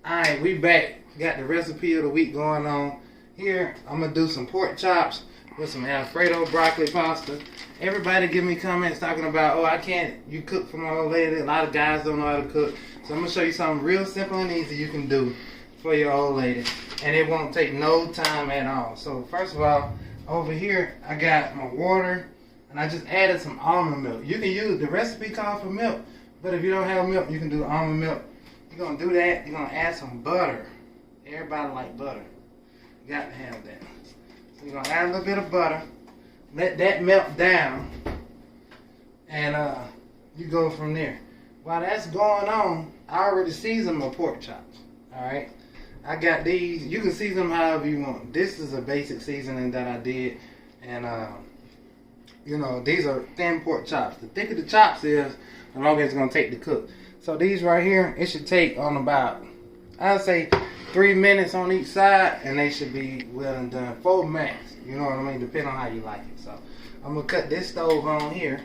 Alright, we back. Got the recipe of the week going on. Here, I'm going to do some pork chops with some Alfredo broccoli pasta. Everybody give me comments talking about, oh, I can't, you cook for my old lady. A lot of guys don't know how to cook. So I'm going to show you something real simple and easy you can do for your old lady. And it won't take no time at all. So first of all, over here, I got my water. And I just added some almond milk. You can use, the recipe calls for milk. But if you don't have milk, you can do almond milk. You're going to do that. You're going to add some butter. Everybody like butter. You got to have that. So you're going to add a little bit of butter. Let that melt down. And you go from there. While that's going on, I already seasoned my pork chops. Alright? I got these. You can season them however you want. This is a basic seasoning that I did. And, you know, these are thin pork chops. The thicker the chops is, the longer it's going to take to cook. So these right here, it should take on about, I'd say 3 minutes on each side, and they should be well and done. 4 max, you know what I mean, depending on how you like it. So I'm going to cut this stove on here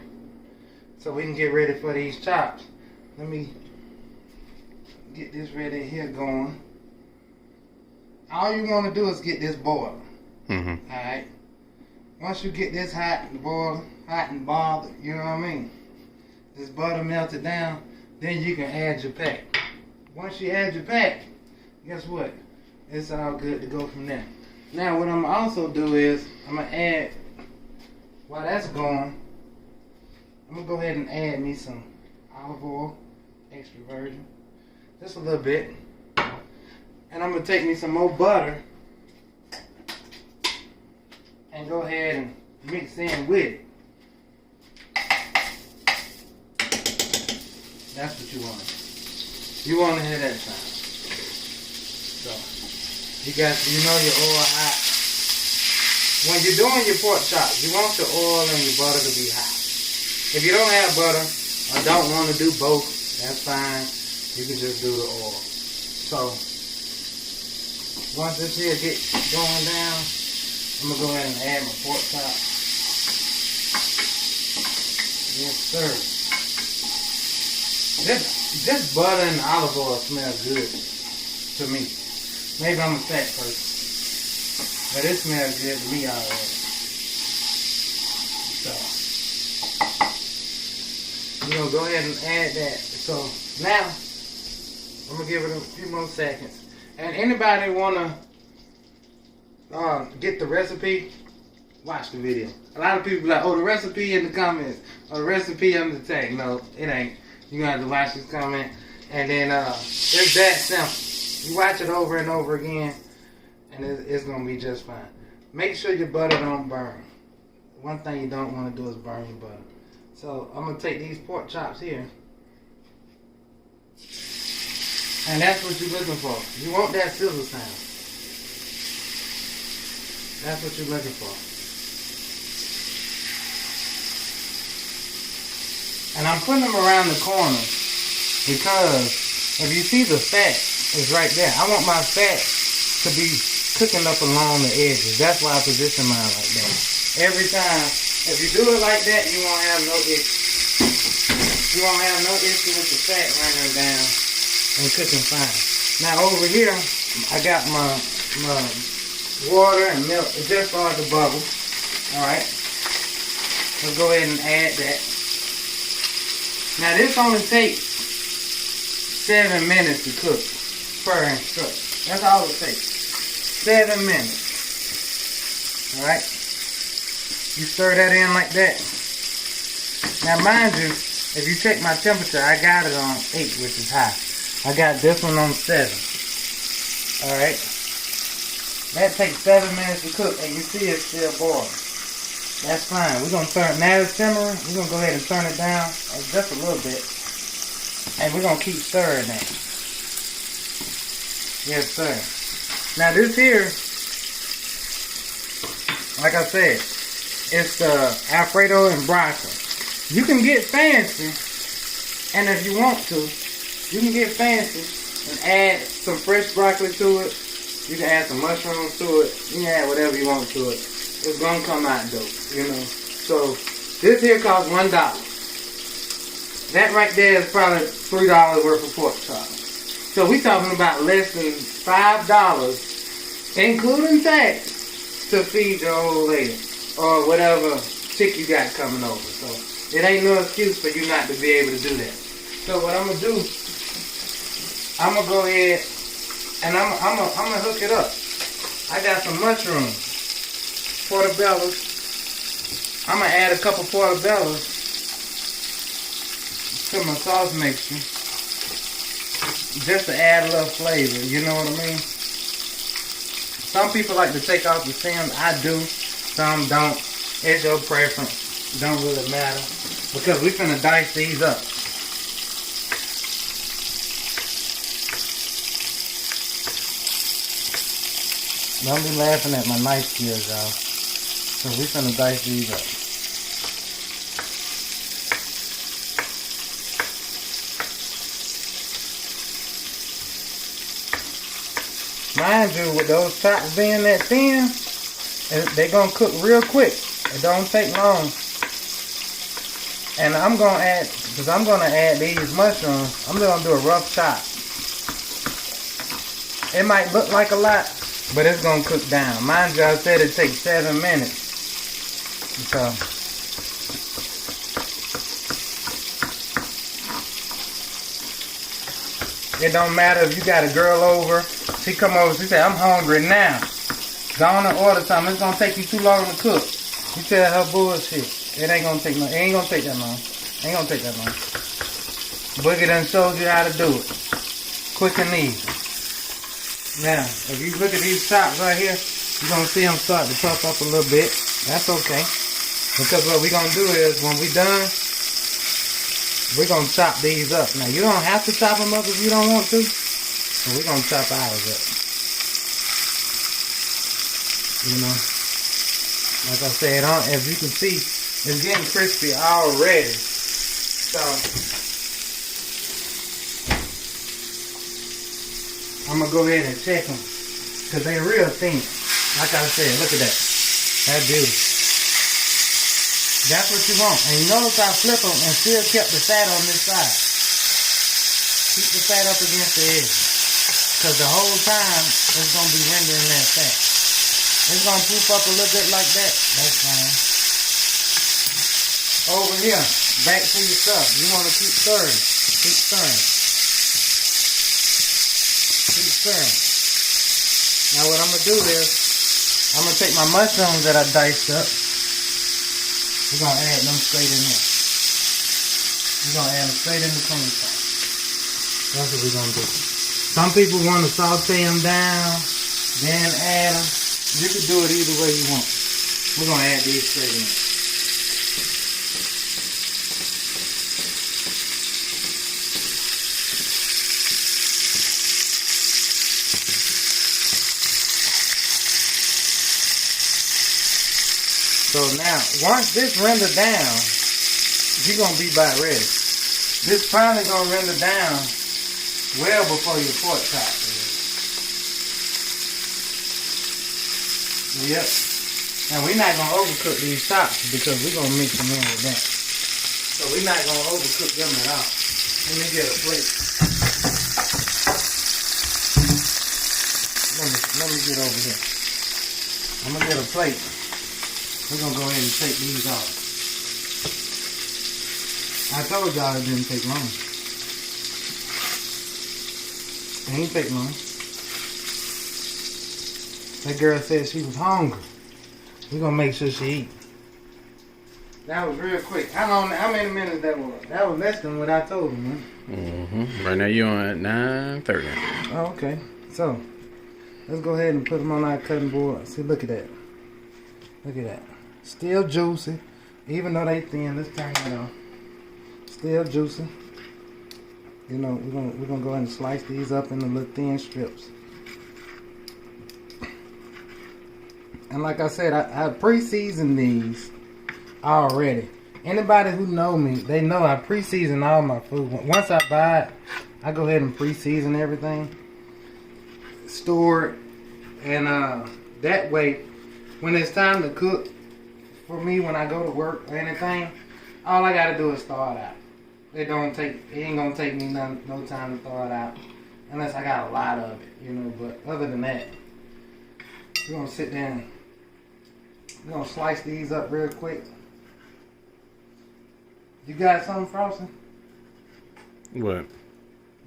so we can get ready for these chops. Let me get this ready here going. All you want to do is get this boiling. Alright? Once you get this hot and boiled, you know what I mean? This butter melted down, then you can add your pack. Once you add your pack, guess what? It's all good to go from there. Now what I'm also do is, I'm going to add, while that's going, I'm going to go ahead and add me some olive oil, extra virgin, just a little bit. And I'm going to take me some more butter and go ahead and mix in with it. That's what you want. You want to hear that sound. So, you know your oil hot. When you're doing your pork chops, you want your oil and your butter to be hot. If you don't have butter or don't want to do both, that's fine. You can just do the oil. So, once this here gets going down, I'm going to go ahead and add my pork chop. Yes, sir. This butter and olive oil smells good to me. Maybe I'm a fat person, but it smells good to me already. So, we're going to go ahead and add that. So, now, I'm going to give it a few more seconds. And anybody want to get the recipe, watch the video. A lot of people be like, oh, the recipe in the comments, or the recipe under the tag. No, it ain't. You're going to have to watch this comment. And then it's that simple. You watch it over and over again, and it's going to be just fine. Make sure your butter don't burn. One thing you don't want to do is burn your butter. So I'm going to take these pork chops here. And that's what you're looking for. You want that sizzle sound. That's what you're looking for. And I'm putting them around the corner because if you see the fat is right there. I want my fat to be cooking up along the edges. That's why I position mine like that. Every time, if you do it like that, you won't have no issue. You won't have no issue with the fat running down and cooking fine. Now over here, I got my water and milk. It just started to bubble. Alright. Let's go ahead and add that. Now this only takes 7 minutes to cook per instruction. That's all it takes. 7 minutes. Alright. You stir that in like that. Now mind you, if you check my temperature, I got it on 8, which is high. I got this one on 7. Alright. That takes 7 minutes to cook, and you see it's still boiling. That's fine. We're going to turn, now it's simmering, we're going to go ahead and turn it down just a little bit. And we're going to keep stirring that. Yes, sir. Now this here, like I said, it's the Alfredo and broccoli. You can get fancy, and if you want to, you can get fancy and add some fresh broccoli to it. You can add some mushrooms to it. You can add whatever you want to it. It's going to come out dope, you know. So, this here costs $1. That right there is probably $3 worth of pork chops. So we talking about less than $5, including tax, to feed your old lady or whatever chick you got coming over. So it ain't no excuse for you not to be able to do that. So what I'm gonna do, I'm gonna go ahead and I'm gonna hook it up. I got some mushrooms, portobellos. I'm gonna add a couple portobellos to my sauce mixture, just to add a little flavor. You know what I mean? Some people like to take off the stems. I do. Some don't. It's your preference. Don't really matter, because we finna dice these up. Don't be laughing at my knife skills, y'all. So we finna dice these up. Mind you, with those chops being that thin, they gonna cook real quick. It don't take long. And I'm gonna add, because I'm gonna add these mushrooms, I'm gonna do a rough chop. It might look like a lot, but it's gonna cook down. Mind you, I said it takes 7 minutes. So it don't matter if you got a girl over. She come over, she say, I'm hungry now. Go on and order something. It's gonna take you too long to cook. You tell her bullshit. It ain't gonna take no. It ain't gonna take that long. Ain't gonna take that long. Boogie done showed you how to do it. Quick and easy. Now, if you look at these chops right here, you're gonna see them start to puff up a little bit. That's okay. Because what we're gonna do is, when we're done, we're gonna chop these up. Now, you don't have to chop them up if you don't want to. But we're gonna chop ours up. You know, like I said, as you can see, it's getting crispy already. So I'm gonna go ahead and check them, because they're real thin. Like I said, look at that. That's beautiful. That's what you want. And you notice I flip them and still kept the fat on this side. Keep the fat up against the edge, because the whole time it's gonna be rendering that fat. It's gonna poof up a little bit like that. That's fine. Over here, back to your stuff. You wanna keep stirring. Keep stirring. Keep stirring. Now what I'm gonna do is, I'm gonna take my mushrooms that I diced up. We're gonna add them straight in here. We're gonna add them straight in the cream sauce. That's what we're gonna do. Some people want to saute them down, then add them. You can do it either way you want. We're gonna add these straight in. So now, once this render down, you're going to be about ready. This probably going to render down well before your pork chop is. Yep. And we're not going to overcook these chops, because we're going to mix them in with that. So we're not going to overcook them at all. Let me get a plate. Let me get over here. I'm going to get a plate. We're going to go ahead and take these off. I told y'all it didn't take long. It ain't take long. That girl said she was hungry. We're going to make sure she eat. That was real quick. How many minutes that was? That was less than what I told him, man. Right now you're on at 9:30. Oh, okay. So, let's go ahead and put them on our cutting board. See, look at that. Look at that. Still juicy, even though they thin. Let's turn it off. Still juicy. You know, we're gonna go ahead and slice these up into little thin strips. And like I said, I pre-seasoned these already. Anybody who know me, they know I pre-season all my food. Once I buy it, I go ahead and pre-season everything, store it, and that way, when it's time to cook for me, when I go to work or anything, all I gotta do is thaw it out. It ain't gonna take me no time to thaw it out. unless I got a lot of it, you know. But other than that, we're gonna sit down. We're gonna slice these up real quick. You got something, Frosty? What?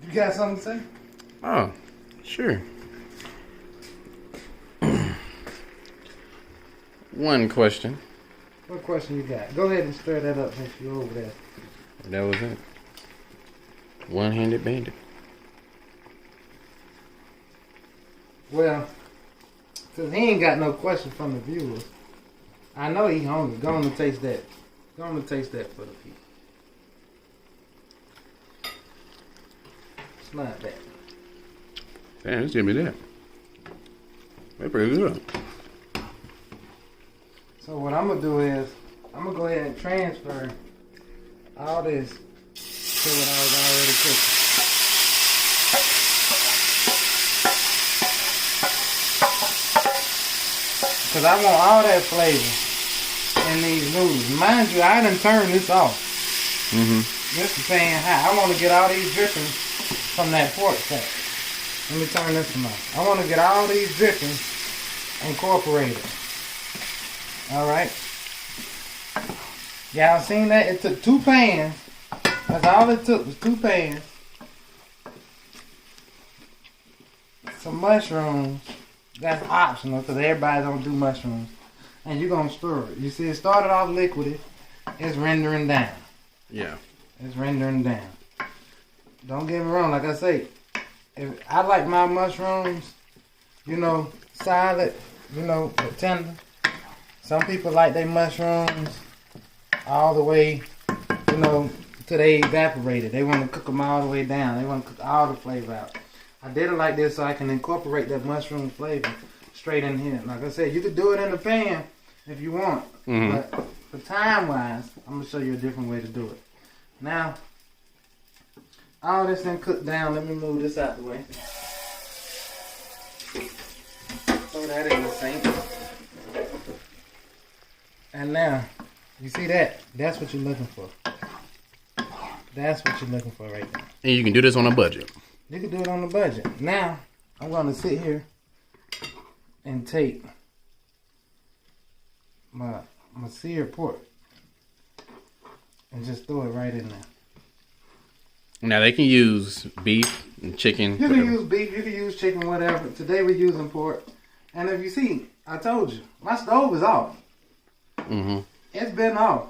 You got something to say? Oh, sure. One question. What question you got? Go ahead and stir that up since you're over there. That was it. One-handed bandit. Well, since he ain't got no question from the viewers, I know he hungry. Go on and taste that. Go on and taste that for the people. It's not bad. Damn, just give me that. That's pretty good. So what I'm gonna do is I'm gonna go ahead and transfer all this to what I was already cooking. Cause I want all that flavor in these noodles. Mind you, I done turned this off. This is saying hot. I want to get all these drippings from that pork fat. Let me turn this one off. I want to get all these drippings incorporated. Alright. Y'all seen that? It took 2 pans. That's all it took was 2 pans. Some mushrooms. That's optional because everybody don't do mushrooms. And you're going to stir it. You see it started off liquidy. It's rendering down. Yeah. It's rendering down. Don't get me wrong. Like I say, if I like my mushrooms, you know, solid, you know, but tender. Some people like their mushrooms all the way, you know, till they evaporated. They want to cook them all the way down. They want to cook all the flavor out. I did it like this so I can incorporate that mushroom flavor straight in here. Like I said, you could do it in the pan if you want. But for time-wise, I'm going to show you a different way to do it. Now, all this done cooked down. Let me move this out the way. Throw that in the sink. And now, you see that? That's what you're looking for. That's what you're looking for right there. And you can do this on a budget. You can do it on the budget. Now, I'm going to sit here and take my seared pork and just throw it right in there. Now, they can use beef and chicken. You can use beef, you can use chicken, whatever. Today we're using pork. And if you see, I told you, my stove is off. It's been off.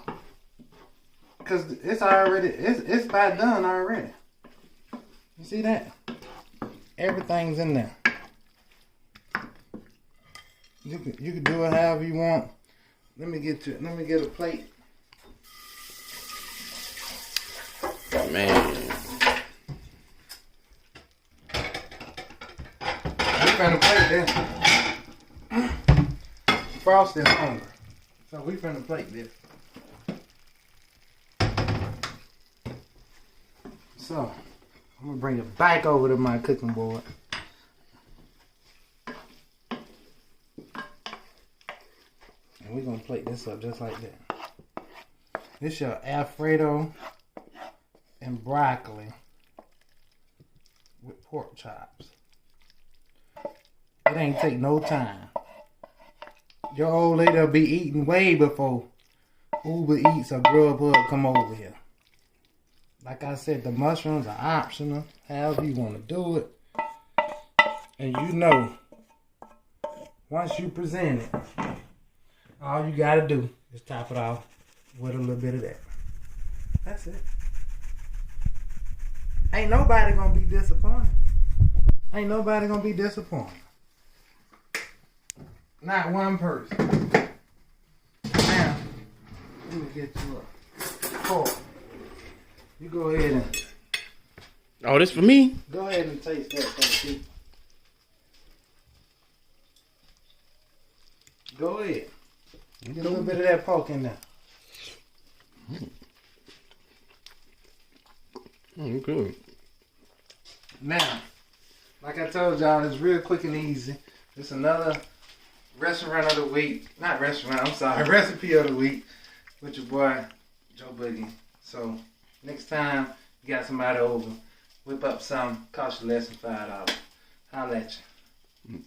Because it's already, it's about done already. You see that? Everything's in there. You can do it however you want. Let me get a plate. Man. We finna plate this. Frosty's hungry. So we finna plate this. So, I'm gonna bring it back over to my cooking board. And we're gonna plate this up just like that. This your Alfredo and broccoli with pork chops. It ain't take no time. Your old lady'll be eating way before Uber Eats or Grubhub come over here. Like I said, the mushrooms are optional, however you want to do it. And you know, once you present it, all you got to do is top it off with a little bit of that. That's it. Ain't nobody going to be disappointed. Ain't nobody going to be disappointed. Not one person. Now, let me get you a fork. You go ahead and... Oh, this for me? Go ahead and taste that for the people. Go ahead. Get a little bit of that pork in there. Good. Now, like I told y'all, it's real quick and easy. It's another restaurant of the week. Not restaurant, I'm sorry. Recipe of the week with your boy, Joe Boogie. So, next time you got somebody over, whip up some, cost you less than $5. Holla at you.